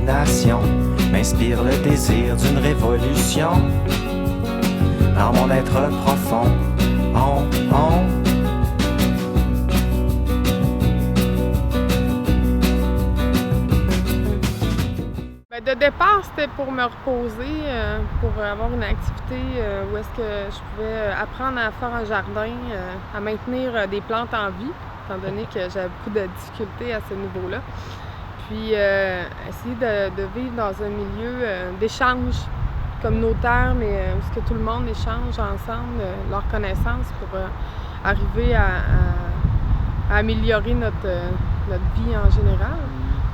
détermination m'inspire le désir d'une révolution. Dans mon être profond, De départ, c'était pour me reposer, pour avoir une activité où est-ce que je pouvais apprendre à faire un jardin, à maintenir des plantes en vie, étant donné que j'avais beaucoup de difficultés à ce niveau-là. Puis essayer de vivre dans un milieu d'échange communautaire, mais où est-ce que tout le monde échange ensemble leurs connaissances pour arriver à améliorer notre vie en général.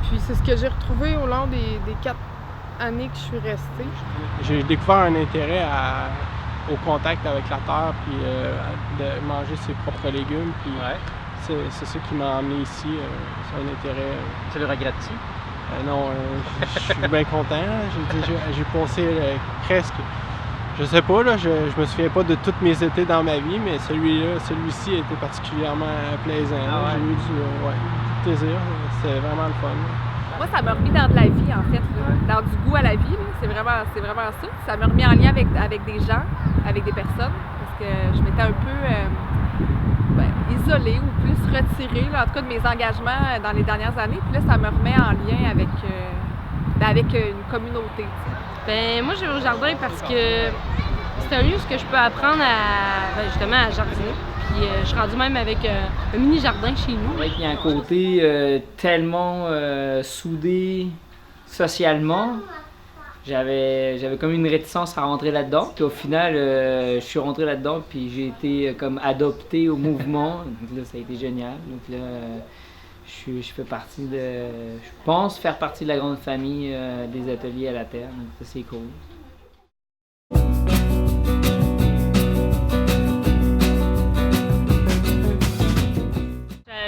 Puis c'est ce que j'ai retrouvé au long des 4 années que je suis restée. J'ai découvert un intérêt au contact avec la terre, puis de manger ses propres légumes. Puis c'est ça qui m'a amené ici. C'est un intérêt. Tu le regrettes-tu? Non, je suis bien content. J'ai passé presque. Je sais pas, là, je me souviens pas de tous mes étés dans ma vie, mais celui-ci a été particulièrement plaisant. J'ai eu du plaisir. C'était vraiment le fun. Moi, ça m'a remis dans de la vie, en fait, là. Dans du goût à la vie. C'est vraiment ça. Ça m'a remis en lien avec des gens, avec des personnes, parce que je m'étais un peu isolée ou plus retirée, là, en tout cas de mes engagements dans les dernières années. Puis là, ça me remet en lien avec une communauté. Ben moi, je vais au jardin parce que c'est un lieu où je peux apprendre justement à jardiner. Puis je suis rendue même avec un mini-jardin chez nous. Oui, il y a un côté tellement soudé socialement. J'avais comme une réticence à rentrer là-dedans. Puis au final, je suis rentré là-dedans puis j'ai été comme adopté au mouvement. Donc là, ça a été génial. Donc là, je fais partie je pense faire partie de la grande famille des ateliers à la terre. Donc ça, c'est cool.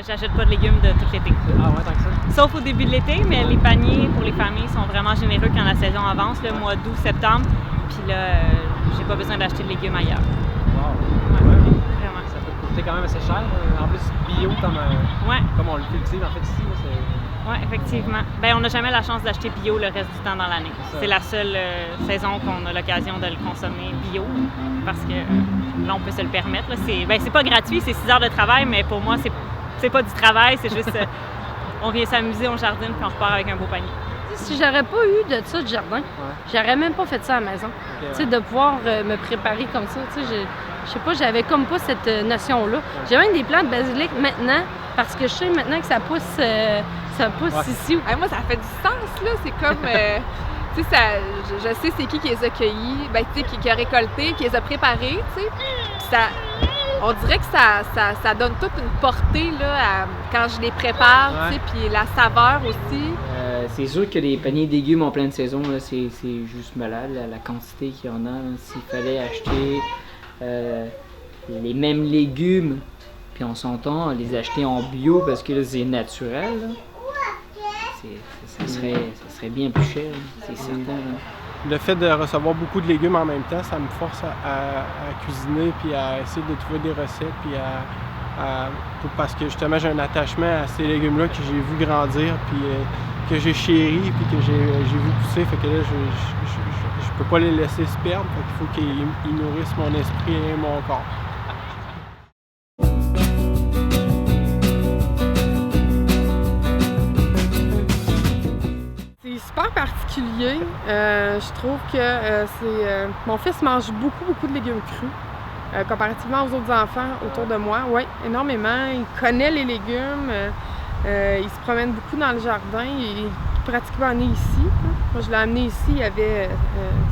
J'achète pas de légumes de tout l'été. Ah ouais, tant que ça? Sauf au début de l'été, mais les paniers pour les familles sont vraiment généreux quand la saison avance, le mois d'août, septembre. Puis là, j'ai pas besoin d'acheter de légumes ailleurs. Wow! Ouais, vraiment. Ça peut coûter quand même assez cher. En plus, bio, comme on le cultive en fait ici. Oui, effectivement. Ben, on n'a jamais la chance d'acheter bio le reste du temps dans l'année. C'est la seule saison qu'on a l'occasion de le consommer bio parce que là, on peut se le permettre. Là. C'est pas gratuit, c'est 6 heures de travail, mais pour moi, c'est pas du travail, c'est juste on vient s'amuser, on jardine puis on repart avec un beau panier. Si j'aurais pas eu de ça, du jardin, j'aurais même pas fait ça à la maison. Okay, de pouvoir me préparer comme ça. Je sais pas, j'avais comme pas cette notion-là. J'ai même des plantes de basilic maintenant parce que je sais maintenant que ça pousse ici. Moi, ça fait du sens, là. C'est comme... tu sais, je sais c'est qui les a cueillis, qui a récolté, qui les a préparés, tu sais. On dirait que ça donne toute une portée là, quand je les prépare, tu sais, puis la saveur aussi. C'est sûr que les paniers de légumes en pleine saison, là, c'est juste malade, la quantité qu'il y en a. S'il fallait acheter les mêmes légumes, puis on s'entend, les acheter en bio parce que là, c'est naturel, là, ça serait bien plus cher, c'est certain. Là. Le fait de recevoir beaucoup de légumes en même temps, ça me force à cuisiner puis à essayer de trouver des recettes puis parce que justement j'ai un attachement à ces légumes-là que j'ai vu grandir puis que j'ai chéri puis que j'ai vu pousser. Fait que là, je peux pas les laisser se perdre. Fait qu'il faut qu'ils nourrissent mon esprit et mon corps. Super particulier. Je trouve que mon fils mange beaucoup de légumes crus comparativement aux autres enfants autour de moi. Oui, énormément. Il connaît les légumes. Il se promène beaucoup dans le jardin. Il est pratiquement né ici. Moi, je l'ai amené ici, il y avait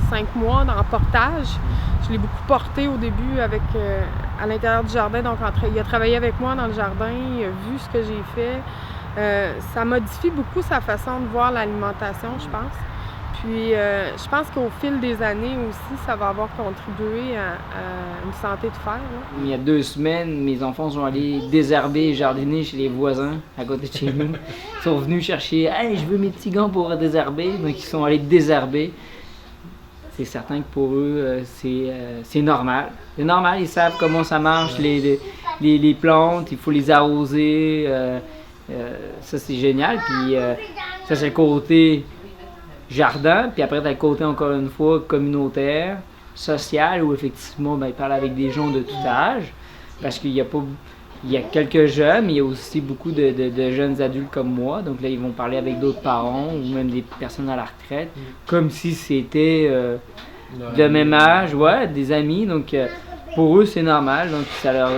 5 mois en portage. Je l'ai beaucoup porté au début à l'intérieur du jardin. Donc, il a travaillé avec moi dans le jardin. Il a vu ce que j'ai fait. Ça modifie beaucoup sa façon de voir l'alimentation, je pense. Puis, je pense qu'au fil des années aussi, ça va avoir contribué à une santé de fer. Là. Il y a 2 semaines, mes enfants sont allés désherber et jardiner chez les voisins à côté de chez nous. Ils sont venus chercher « Hey, je veux mes petits gants pour désherber ». Donc, ils sont allés désherber. C'est certain que pour eux, c'est normal. C'est normal, ils savent comment ça marche, les plantes, il faut les arroser. Ça, c'est génial. Puis ça, c'est le côté jardin, puis après, tu as le côté, encore une fois, communautaire, social, où effectivement, ben, ils parlent avec des gens de tout âge, parce qu'il y a pas... Il y a quelques jeunes, mais il y a aussi beaucoup de jeunes adultes comme moi. Donc là, ils vont parler avec d'autres parents ou même des personnes à la retraite, comme si c'était de même âge, ouais, des amis. Donc pour eux, c'est normal. Donc ça leur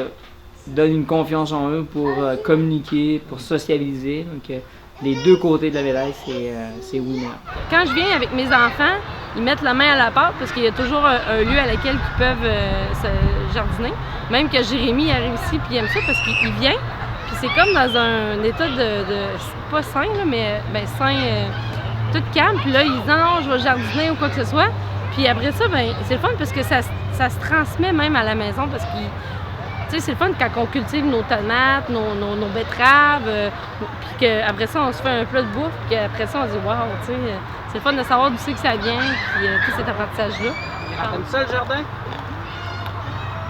donne une confiance en eux pour communiquer, pour socialiser. Donc les deux côtés de la médaille, c'est winner. Quand je viens avec mes enfants, ils mettent la main à la pâte parce qu'il y a toujours un lieu à laquelle ils peuvent se jardiner. Même que Jérémy arrive ici puis il aime ça parce qu'il vient. Puis c'est comme dans un état de pas sain, là, mais ben, sain, tout calme. Puis là, il dit non, je vais jardiner ou quoi que ce soit. Puis après ça, ben, c'est le fun parce que ça se transmet même à la maison parce qu'il... Tu sais, c'est le fun quand on cultive nos tomates, nos betteraves, puis qu'après ça, on se fait un plat de bouffe, puis qu'après ça, on se dit « wow », tu sais, c'est le fun de savoir d'où c'est que ça vient, puis tout cet apprentissage-là. T'aimes ça le jardin?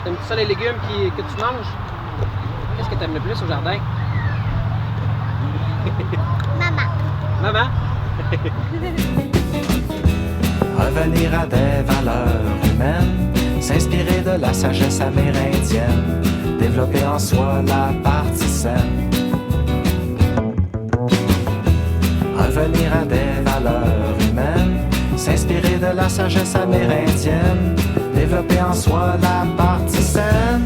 T'aimes ça les légumes que tu manges? Qu'est-ce que t'aimes le plus au jardin? Maman. Maman? Revenir à des valeurs humaines, s'inspirer de la sagesse amérindienne, développer en soi la partie saine. Revenir à des valeurs humaines, s'inspirer de la sagesse amérindienne, développer en soi la partie saine.